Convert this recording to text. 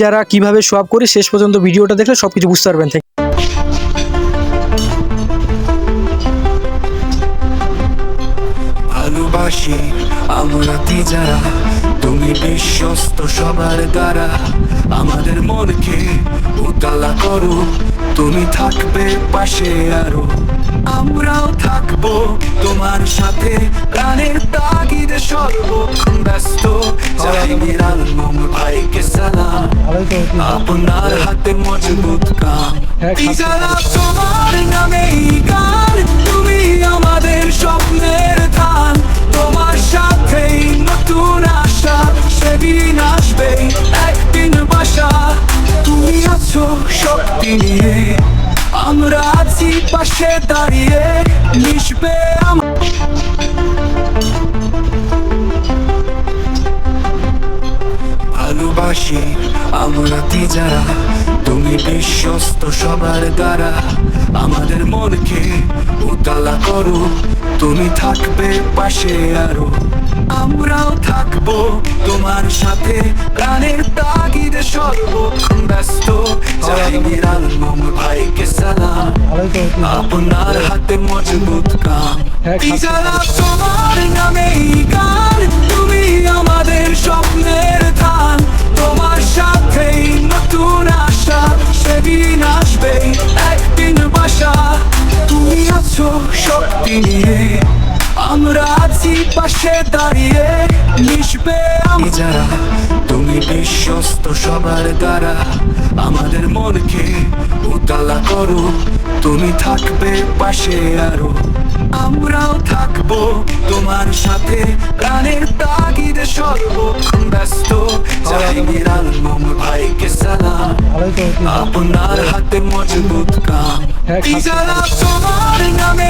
যারা কিভাবে show up করি শেষ পর্যন্ত ভিডিওটা দেখলে সবকিছু বুঝতে পারবেন। ভালোবাসি আমরা যারা, তুমি বিশ্বস্ত সবার দ্বারা। আমাদের মনকে উতলা করো, তুমি থাকবে পাশে আরো। আমরাও থাকবো তোমার সাথে, প্রাণের তাগিদে সর্বক্ষণ ব্যস্ত। জাহির আলম ভাইকে সালাম, আপনার হাতে মজবুত কাম। যারা তোমার নামে গান, তুমি আমাদের স্বপ্নের ধান। তোমার সাথেই নতুন আশা, সেদিন আসবে একদিন বাসা। তুমি আছো শক্তি নিয়ে, আমরা আছি পাশে দাঁড়িয়ে। মিশবে ভালোবাসি আমরা যারা, তুমি বিশ্বস্ত সবার দ্বারা। আমাদের মনকে উতলা করো, তুমি থাকবে পাশে আরো। আমরাও থাকবো তোমার সাথে, প্রাণের তাগিদে সর্বক্ষণ ব্যস্ত। জাহির আলম ভাইকে সালাম, আপনার হাতে মজবুত কাম। যারা তোমার নামে গান, তুমি আমাদের স্বপ্নের ধান। তোমার সাথেই নতুন আশা, সেদিন আসবে একদিন বাসা। তুমি আছো শক্তি নিয়ে, আমরা আছি পাশে দাঁড়িয়ে। মিশবে যারা, তুমি বিশ্বস্ত সবার দ্বারা। আমাদের মনকে উতলা করো, তুমি থাকবে পাশে আরো। আমরাও থাকবো তোমার সাথে, প্রাণের তাগিদে সর্বক্ষণ ব্যস্ত। জাহির আলম ভাইকে সালাম, আপনার হাতে মজবুত কাম। যারা তোমার নামে